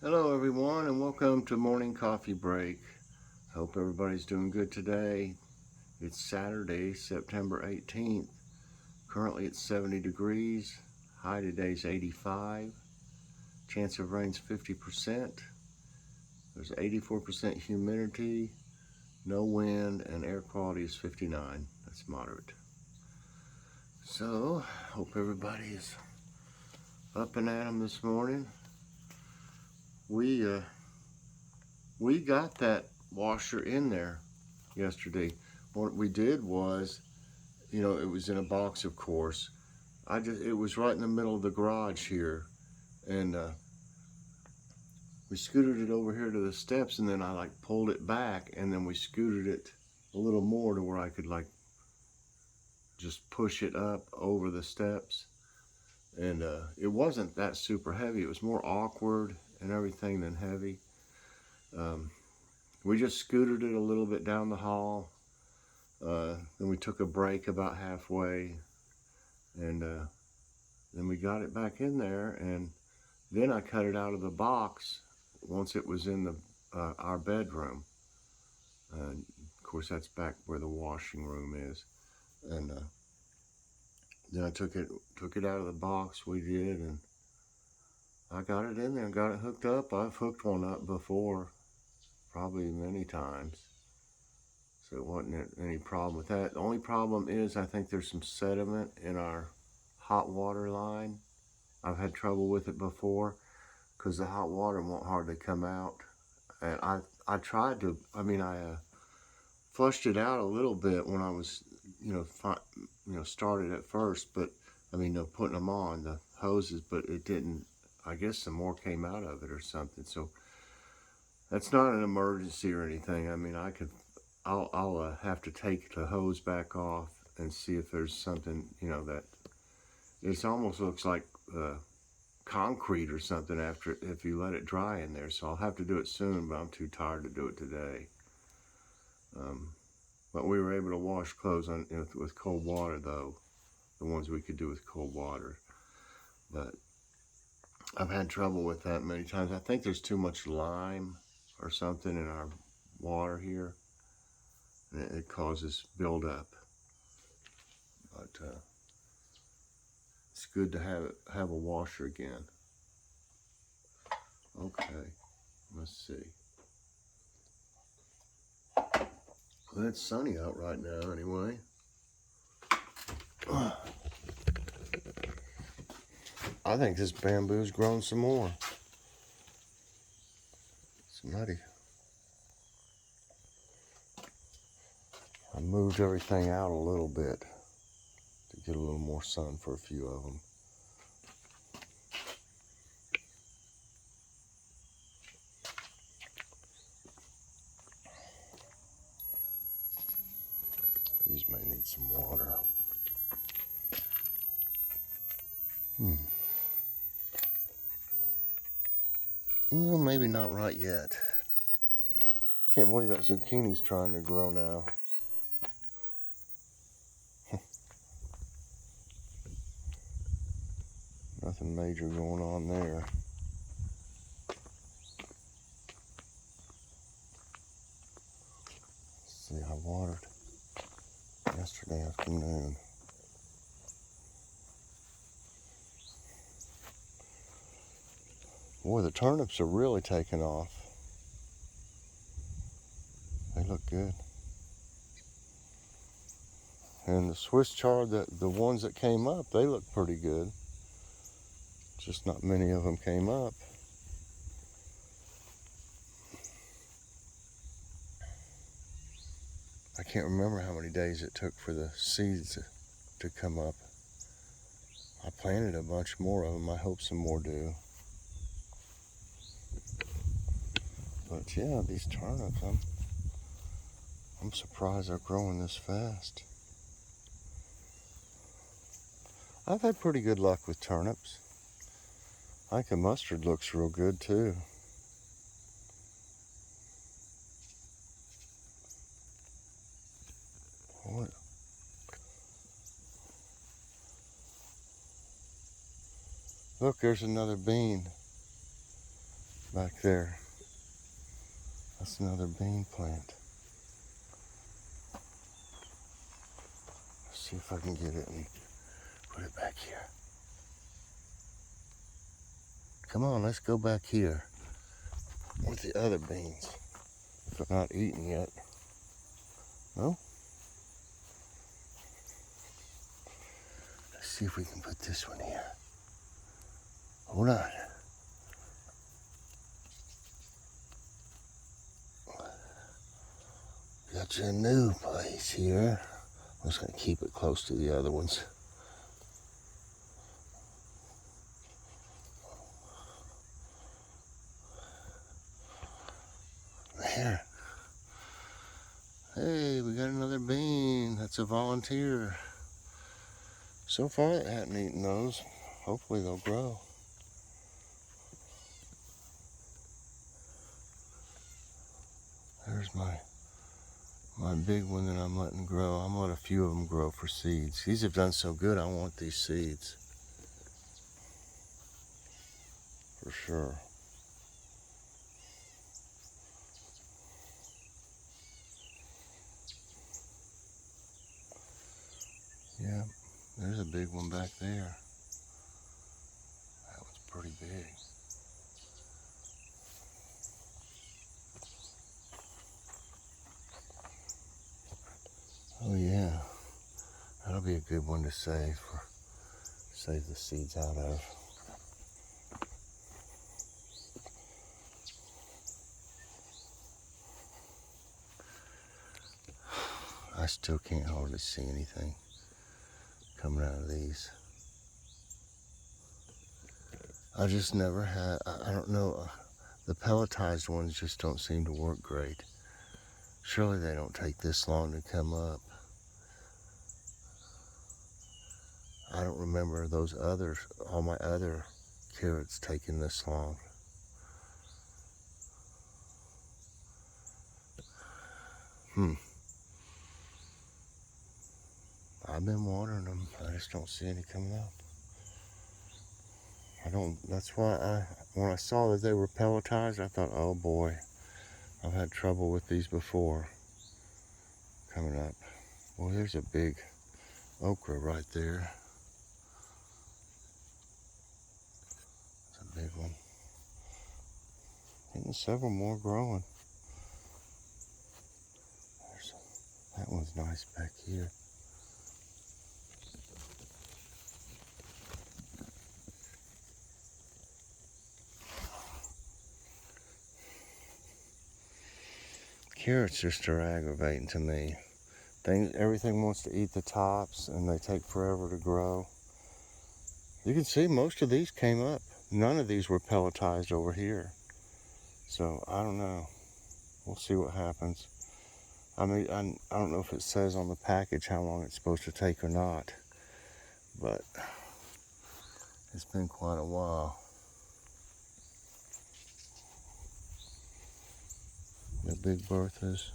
Hello everyone and welcome to Morning Coffee Break. Hope everybody's doing good today. It's Saturday, September 18th. Currently it's 70 degrees. High today's 85. Chance of rain's 50%. There's 84% humidity, no wind, and air quality is 59. That's moderate. So, hope everybody's up and at 'em this morning. We got that washer in there yesterday. What we did was, it was in a box, of course. It was right in the middle of the garage here, and we scooted it over here to the steps, and then I pulled it back, and then we scooted it a little more to where I could just push it up over the steps. And it wasn't that super heavy. It was more awkward and everything than heavy. We just scooted it a little bit down the hall. Then we took a break about halfway, and then we got it back in there, and then I cut it out of the box once it was in our bedroom. Of course, that's back where the washing room is. And then I took it out of the box. We did, and I got it in there and got it hooked up. I've hooked one up before, probably many times. So it wasn't any problem with that. The only problem is I think there's some sediment in our hot water line. I've had trouble with it before because the hot water won't hardly come out. And I tried to, I flushed it out a little bit when I was, started at first, but putting them on the hoses, but it didn't. I guess some more came out of it or something. So that's not an emergency or anything. I'll have to take the hose back off and see if there's something, that it almost looks like concrete or something if you let it dry in there. So I'll have to do it soon, but I'm too tired to do it today. But we were able to wash clothes with cold water, though, the ones we could do with cold water. But I've had trouble with that many times. I think there's too much lime or something in our water here, and it causes buildup. But it's good to have a washer again. Okay, let's see. Well, it's sunny out right now anyway. I think this bamboo's grown some more. It's nutty. I moved everything out a little bit to get a little more sun for a few of them. These may need some water. Well, maybe not right yet. Can't believe that zucchini's trying to grow now. Nothing major going on there. Let's see, I watered yesterday afternoon. Boy, the turnips are really taking off. They look good. And the Swiss chard, the ones that came up, they look pretty good. Just not many of them came up. I can't remember how many days it took for the seeds to come up. I planted a bunch more of them. I hope some more do. But yeah, these turnips, I'm surprised they're growing this fast. I've had pretty good luck with turnips. I think the mustard looks real good too. What? Look, there's another bean. back there. That's another bean plant. Let's see if I can get it and put it back here. Come on, let's go back here with the other beans. If they're not eaten yet. No? Let's see if we can put this one here. Hold on. Got you a new place here. I'm just going to keep it close to the other ones. There. Hey, we got another bean. That's a volunteer. So far, they hadn't eaten those. Hopefully, they'll grow. There's my big one that I'm letting grow. I'm gonna let a few of them grow for seeds. These have done so good, I want these seeds. For sure. Yeah, there's a big one back there. That one's pretty big. Oh yeah, that'll be a good one to save the seeds out of. I still can't hardly see anything coming out of these. I just never had, I don't know, the pelletized ones just don't seem to work great. Surely they don't take this long to come up. I don't remember those others, all my other carrots taking this long. I've been watering them. I just don't see any coming up. That's why when I saw that they were pelletized, I thought, oh boy, I've had trouble with these before coming up. Well, there's a big okra right there. It's a big one. And several more growing. That one's nice back here. Carrots just are aggravating to me. Everything wants to eat the tops and they take forever to grow. You can see most of these came up. None of these were pelletized over here. So I don't know. We'll see what happens. I mean, I don't know if it says on the package how long it's supposed to take or not. But it's been quite a while. The big Berthas.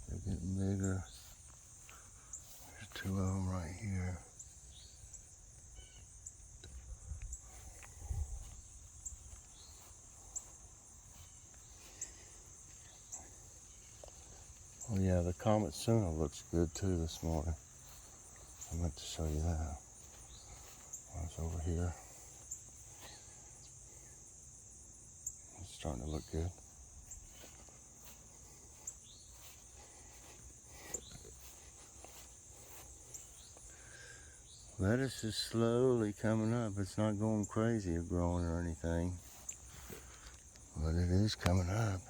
They're getting bigger. There's two of them right here. Oh yeah, the Kamatsuno looks good too this morning. I meant to show you that. It's over here. It's starting to look good. Lettuce is slowly coming up. It's not going crazy or growing or anything, but it is coming up.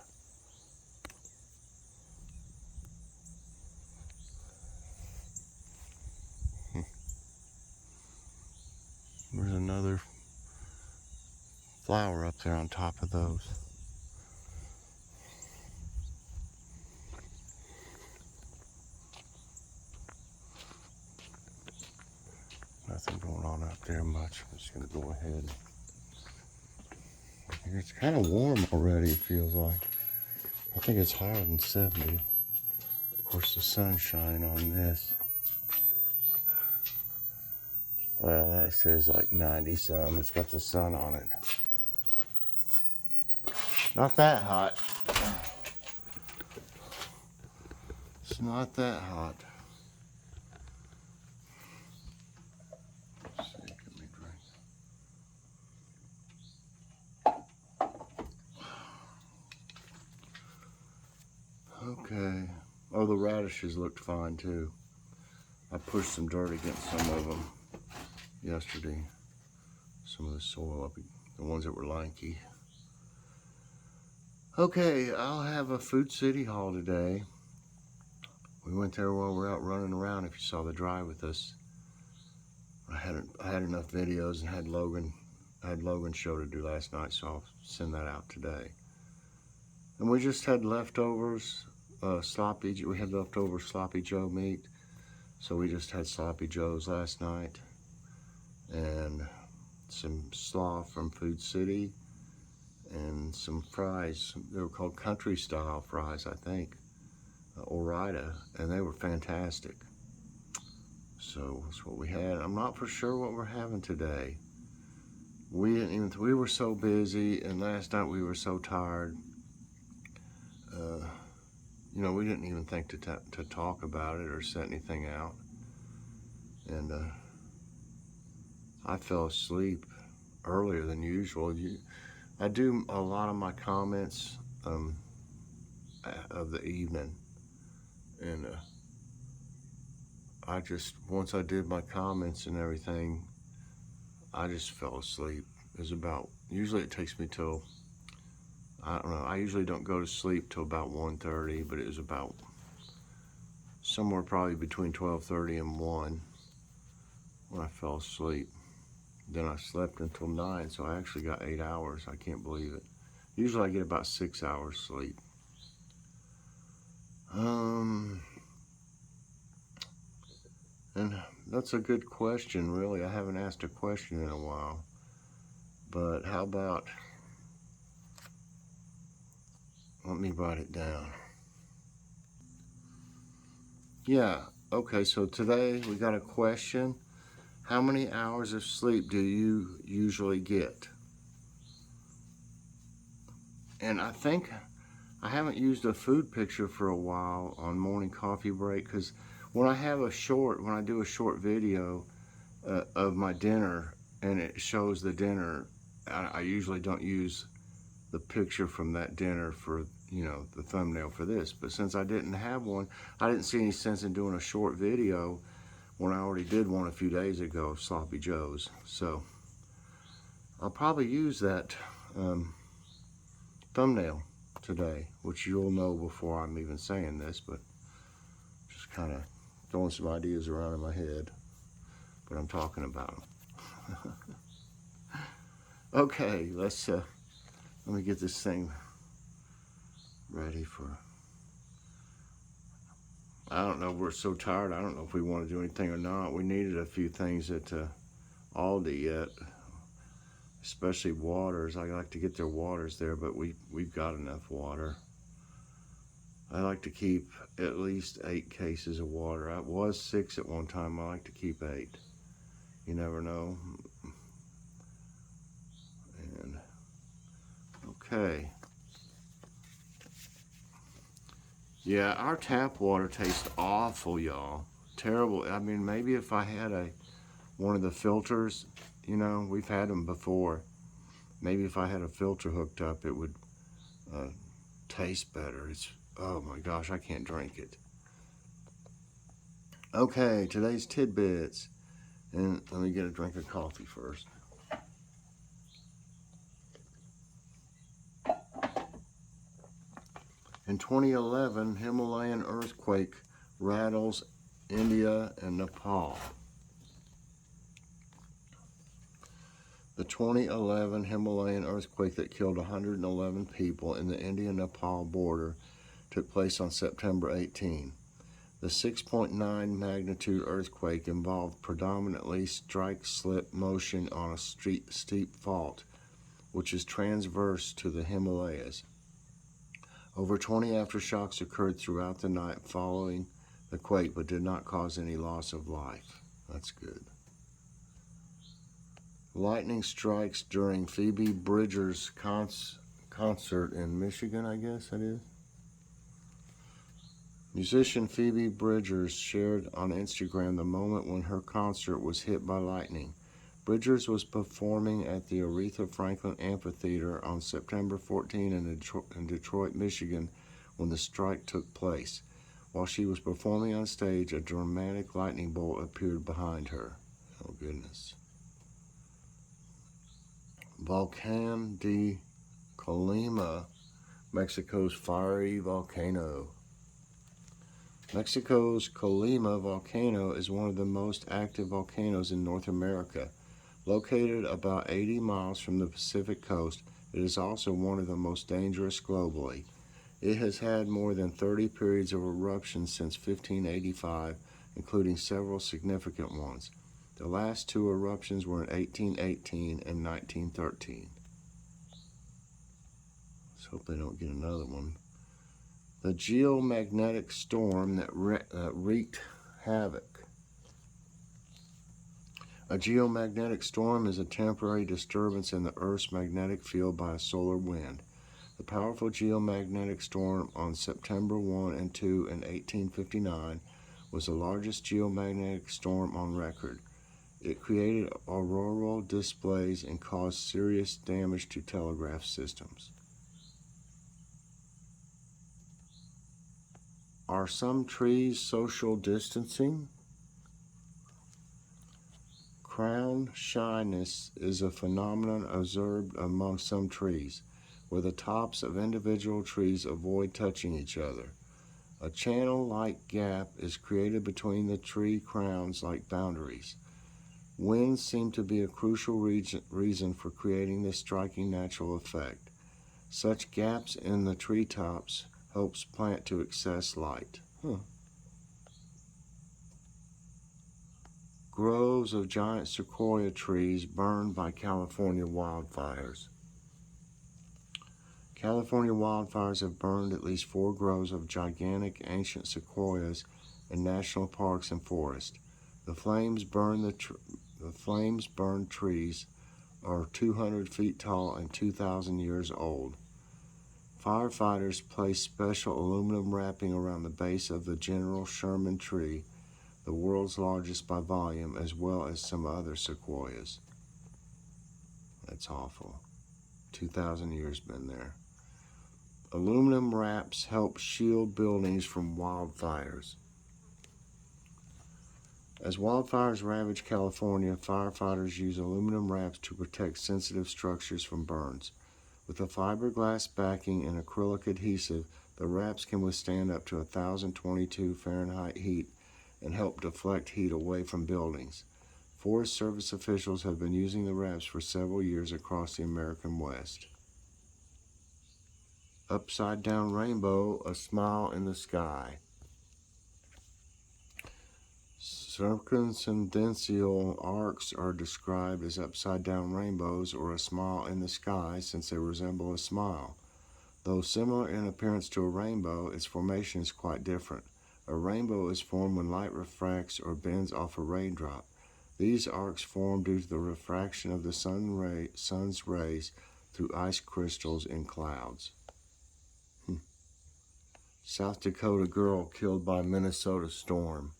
There's another flower up there on top of those. Nothing going on up there much. I'm just going to go ahead. It's kind of warm already, it feels like. I think it's higher than 70. Of course, the sun's shining on this. Well, that says like 90 some. It's got the sun on it. Not that hot. It's not that hot. Let's see, let me drink. Okay. Oh, the radishes looked fine too. I pushed some dirt against some of them yesterday. Some of the soil up, the ones that were lanky. Okay, I'll have a Food City haul today. We went there while we were out running around. If you saw the drive with us, I had enough videos and had Logan's show to do last night, so I'll send that out today. And we just had leftovers, we had leftover Sloppy Joe meat, so we just had Sloppy Joes last night, and some slaw from Food City, and some fries. They were called country style fries, I think, Orida, and they were fantastic. So that's what we had. I'm not for sure what we're having today. We were so busy, and last night we were so tired. You know, we didn't even think to talk about it or set anything out. And I fell asleep earlier than usual. I do a lot of my comments of the evening, and once I did my comments and everything, I just fell asleep. Usually it takes me till, I don't know, I usually don't go to sleep till about 1:30, but it was about somewhere probably between 12:30 and 1 when I fell asleep. Then I slept until 9, so I actually got 8 hours. I can't believe it. Usually I get about 6 hours sleep. And that's a good question, really. I haven't asked a question in a while. But how about, let me write it down. Yeah, okay, so today we got a question. How many hours of sleep do you usually get? And I think I haven't used a food picture for a while on morning coffee break, because when I do a short video of my dinner and it shows the dinner, I usually don't use the picture from that dinner for, you know, the thumbnail for this. But since I didn't have one, I didn't see any sense in doing a short video when I already did one a few days ago of Sloppy Joes. So I'll probably use that thumbnail today, which you'll know before I'm even saying this, but just kind of throwing some ideas around in my head, but I'm talking about them. Okay, let me get this thing ready for, I don't know, we're so tired, I don't know if we want to do anything or not. We needed a few things at Aldi yet, especially waters. I like to get their waters there, but we've got enough water. I like to keep at least 8 cases of water. I was 6 at one time. I like to keep 8. You never know. And okay. Yeah, our tap water tastes awful, y'all. Terrible. I mean, maybe if I had one of the filters, you know, we've had them before. Maybe if I had a filter hooked up, it would taste better. Oh my gosh, I can't drink it. Okay, today's tidbits. And let me get a drink of coffee first. In 2011, Himalayan earthquake rattles India and Nepal. The 2011 Himalayan earthquake that killed 111 people in the India-Nepal border took place on September 18. The 6.9 magnitude earthquake involved predominantly strike-slip motion on a steep fault, which is transverse to the Himalayas. Over 20 aftershocks occurred throughout the night following the quake, but did not cause any loss of life. That's good. Lightning strikes during Phoebe Bridgers' concert in Michigan, I guess that is. Musician Phoebe Bridgers shared on Instagram the moment when her concert was hit by lightning. Bridgers was performing at the Aretha Franklin Amphitheater on September 14 in Detroit, Michigan, when the strike took place. While she was performing on stage, a dramatic lightning bolt appeared behind her. Oh, goodness. Volcán de Colima, Mexico's fiery volcano. Mexico's Colima volcano is one of the most active volcanoes in North America. Located about 80 miles from the Pacific coast, it is also one of the most dangerous globally. It has had more than 30 periods of eruption since 1585, including several significant ones. The last two eruptions were in 1818 and 1913. Let's hope they don't get another one. The geomagnetic storm that wreaked havoc. A geomagnetic storm is a temporary disturbance in the Earth's magnetic field by a solar wind. The powerful geomagnetic storm on September 1 and 2 in 1859 was the largest geomagnetic storm on record. It created auroral displays and caused serious damage to telegraph systems. Are some trees social distancing? Crown shyness is a phenomenon observed among some trees, where the tops of individual trees avoid touching each other. A channel-like gap is created between the tree crowns like boundaries. Winds seem to be a crucial reason for creating this striking natural effect. Such gaps in the treetops helps plant to access light. Groves of giant sequoia trees burned by California wildfires. California wildfires have burned at least 4 groves of gigantic ancient sequoias in national parks and forests. The flames burned trees are 200 feet tall and 2,000 years old. Firefighters placed special aluminum wrapping around the base of the General Sherman tree, the world's largest by volume, as well as some other sequoias. That's awful. 2,000 years been there. Aluminum wraps help shield buildings from wildfires. As wildfires ravage California, firefighters use aluminum wraps to protect sensitive structures from burns. With a fiberglass backing and acrylic adhesive, the wraps can withstand up to 1,022 Fahrenheit heat and help deflect heat away from buildings. Forest Service officials have been using the wraps for several years across the American West. Upside down rainbow, a smile in the sky. Circumstantial arcs are described as upside-down rainbows or a smile in the sky since they resemble a smile. Though similar in appearance to a rainbow, its formation is quite different. A rainbow is formed when light refracts or bends off a raindrop. These arcs form due to the refraction of the sun's rays through ice crystals in clouds. South Dakota girl killed by Minnesota storm.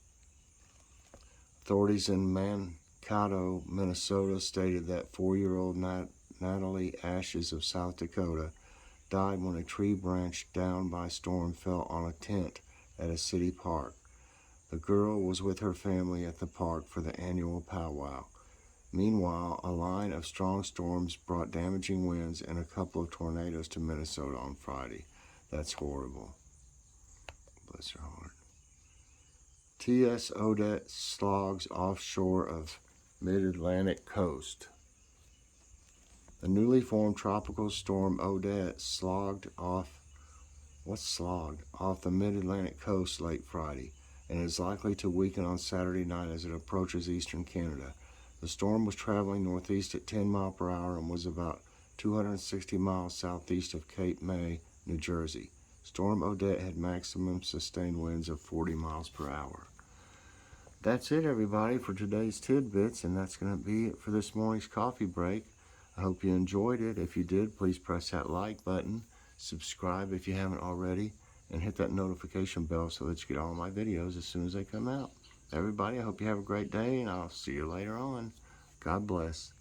Authorities in Mankato, Minnesota stated that 4-year-old Natalie Ashes of South Dakota died when a tree branch down by storm fell on a tent at a city park. The girl was with her family at the park for the annual powwow. Meanwhile, a line of strong storms brought damaging winds and a couple of tornadoes to Minnesota on Friday. That's horrible. Bless her heart. T.S. Odette slogs offshore of mid-Atlantic coast. The newly formed tropical storm Odette slogged off the mid-Atlantic coast late Friday and is likely to weaken on Saturday night as it approaches eastern Canada. The storm was traveling northeast at 10 miles per hour and was about 260 miles southeast of Cape May, New Jersey. Storm Odette had maximum sustained winds of 40 miles per hour. That's it, everybody, for today's Tidbits, and that's going to be it for this morning's coffee break. I hope you enjoyed it. If you did, please press that like button, subscribe if you haven't already, and hit that notification bell so that you get all my videos as soon as they come out. Everybody, I hope you have a great day, and I'll see you later on. God bless.